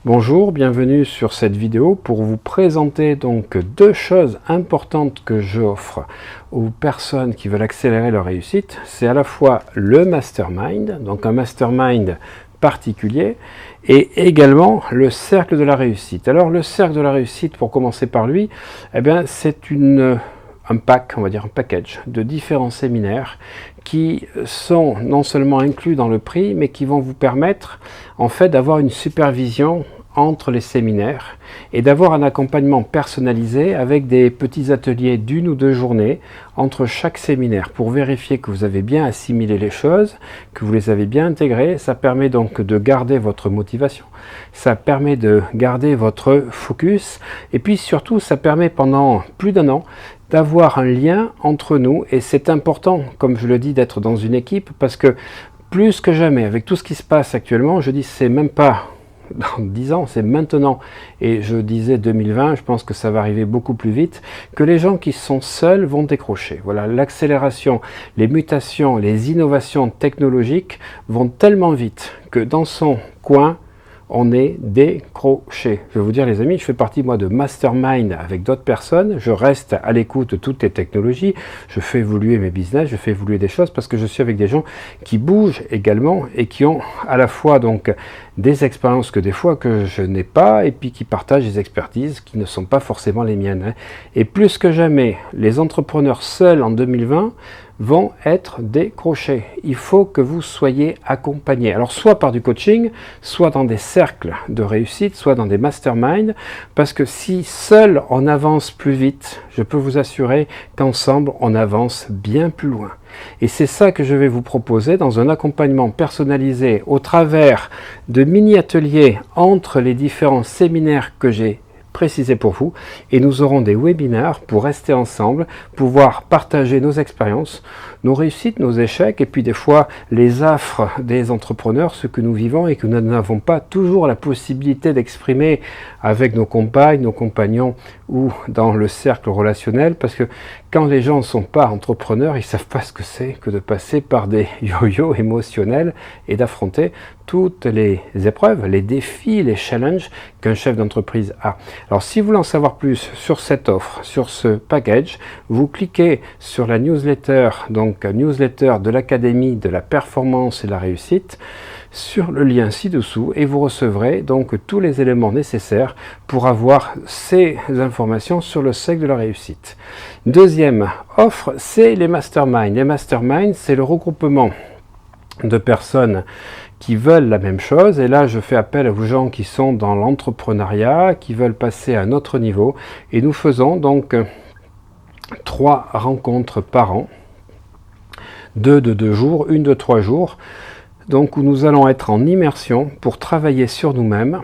Bonjour, bienvenue sur cette vidéo pour vous présenter donc deux choses importantes que j'offre aux personnes qui veulent accélérer leur réussite. C'est à la fois le mastermind, donc un mastermind particulier, et également le cercle de la réussite. Alors le cercle de la réussite, pour commencer par lui, eh bien c'est un pack, on va dire un package de différents séminaires qui sont non seulement inclus dans le prix, mais qui vont vous permettre en fait d'avoir une supervision entre les séminaires et d'avoir un accompagnement personnalisé avec des petits ateliers d'1 ou 2 journées entre chaque séminaire pour vérifier que vous avez bien assimilé les choses, que vous les avez bien intégrées. Ça permet donc de garder votre motivation, ça permet de garder votre focus et puis surtout ça permet pendant plus d'1 an d'avoir un lien entre nous. Et c'est important, comme je le dis, d'être dans une équipe parce que plus que jamais, avec tout ce qui se passe actuellement, je dis c'est même pas dans 10 ans, c'est maintenant, et je disais 2020, je pense que ça va arriver beaucoup plus vite, que les gens qui sont seuls vont décrocher. Voilà, l'accélération, les mutations, les innovations technologiques vont tellement vite que dans son coin, on est décroché. Je vais vous dire les amis, je fais partie moi de mastermind avec d'autres personnes, je reste à l'écoute de toutes les technologies, je fais évoluer mes business, je fais évoluer des choses parce que je suis avec des gens qui bougent également et qui ont à la fois donc des expériences que des fois que je n'ai pas et puis qui partagent des expertises qui ne sont pas forcément les miennes. Et plus que jamais, les entrepreneurs seuls en 2020 vont être décrochés. Il faut que vous soyez accompagnés. Alors soit par du coaching, soit dans des cercles de réussite, soit dans des masterminds, parce que si seul on avance plus vite, je peux vous assurer qu'ensemble on avance bien plus loin. Et c'est ça que je vais vous proposer dans un accompagnement personnalisé au travers de mini-ateliers entre les différents séminaires que j'ai précisé pour vous, et nous aurons des webinaires pour rester ensemble, pouvoir partager nos expériences, nos réussites, nos échecs, et puis des fois les affres des entrepreneurs, ce que nous vivons et que nous n'avons pas toujours la possibilité d'exprimer avec nos compagnes, nos compagnons ou dans le cercle relationnel, parce que quand les gens ne sont pas entrepreneurs, ils ne savent pas ce que c'est que de passer par des yo-yo émotionnels et d'affronter toutes les épreuves, les défis, les challenges qu'un chef d'entreprise a. Alors si vous voulez en savoir plus sur cette offre, sur ce package, vous cliquez sur la newsletter, donc newsletter de l'Académie de la performance et de la réussite, sur le lien ci-dessous, et vous recevrez donc tous les éléments nécessaires pour avoir ces informations sur le cercle de la réussite. Deuxième offre, c'est les masterminds. Les masterminds, c'est le regroupement de personnes qui veulent la même chose, et là je fais appel aux gens qui sont dans l'entrepreneuriat, qui veulent passer à un autre niveau, et nous faisons donc 3 rencontres par an, 2 de 2 jours, 1 de 3 jours, donc où nous allons être en immersion pour travailler sur nous-mêmes,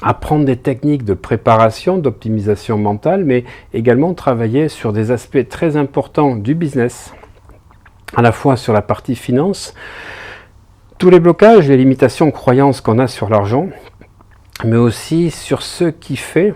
apprendre des techniques de préparation, d'optimisation mentale, mais également travailler sur des aspects très importants du business, à la fois sur la partie finance, tous les blocages, les limitations, croyances qu'on a sur l'argent, mais aussi sur ce qui fait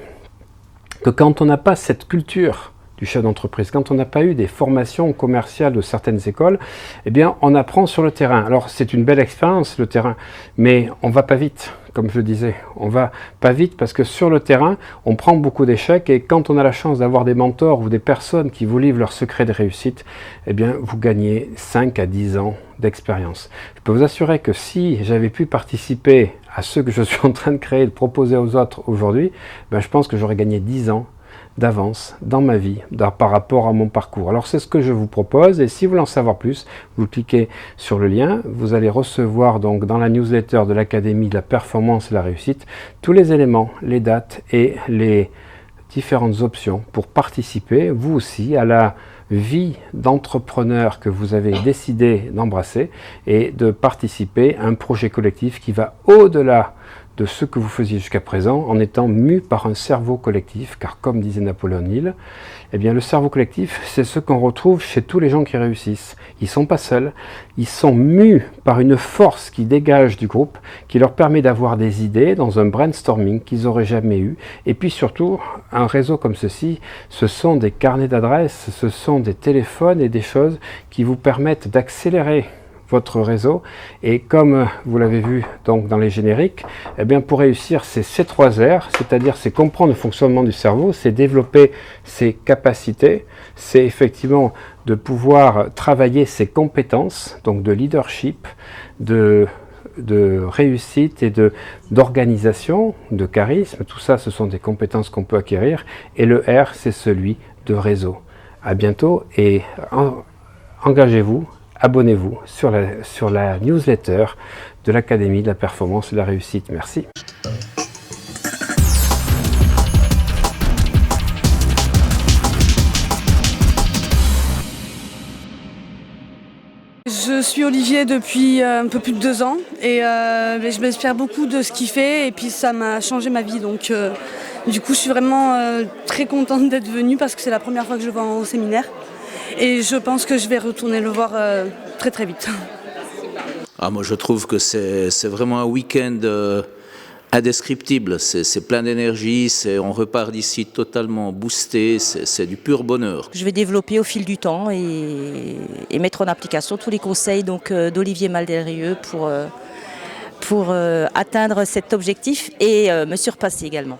que quand on n'a pas cette culture du chef d'entreprise, quand on n'a pas eu des formations commerciales de certaines écoles, eh bien on apprend sur le terrain. Alors c'est une belle expérience le terrain, mais on va pas vite, comme je le disais. On va pas vite parce que sur le terrain, on prend beaucoup d'échecs, et quand on a la chance d'avoir des mentors ou des personnes qui vous livrent leurs secrets de réussite, eh bien vous gagnez 5 à 10 ans d'expérience. Je peux vous assurer que si j'avais pu participer à ce que je suis en train de créer, de proposer aux autres aujourd'hui, ben je pense que j'aurais gagné 10 ans d'avance dans ma vie par rapport à mon parcours. Alors c'est ce que je vous propose, et si vous voulez en savoir plus, vous cliquez sur le lien, vous allez recevoir donc dans la newsletter de l'Académie de la performance et de la réussite tous les éléments, les dates et les différentes options pour participer vous aussi à la vie d'entrepreneur que vous avez décidé d'embrasser et de participer à un projet collectif qui va au-delà de ce que vous faisiez jusqu'à présent, en étant mu par un cerveau collectif, car comme disait Napoléon Hill, eh bien le cerveau collectif, c'est ce qu'on retrouve chez tous les gens qui réussissent. Ils ne sont pas seuls, ils sont mus par une force qui dégage du groupe, qui leur permet d'avoir des idées dans un brainstorming qu'ils n'auraient jamais eu. Et puis surtout, un réseau comme ceci, ce sont des carnets d'adresses, ce sont des téléphones et des choses qui vous permettent d'accélérer votre réseau. Et comme vous l'avez vu donc dans les génériques, eh bien pour réussir, c'est ces 3 R, c'est-à-dire c'est comprendre le fonctionnement du cerveau, c'est développer ses capacités, c'est effectivement de pouvoir travailler ses compétences, donc de leadership, de réussite et d'organisation, de charisme. Tout ça, ce sont des compétences qu'on peut acquérir. Et le R, c'est celui de réseau. À bientôt et engagez-vous, abonnez-vous sur la newsletter de l'Académie de la Performance et de la Réussite. Merci. Je suis Olivier depuis un peu plus de 2 ans et je m'inspire beaucoup de ce qu'il fait et puis ça m'a changé ma vie. Donc du coup je suis vraiment très contente d'être venue parce que c'est la première fois que je le vois au séminaire et je pense que je vais retourner le voir très très vite. Ah, moi je trouve que c'est vraiment un week-end indescriptible, c'est plein d'énergie, on repart d'ici totalement boosté, c'est du pur bonheur. Je vais développer au fil du temps et mettre en application tous les conseils d'Olivier Maldelrieux pour atteindre cet objectif et me surpasser également.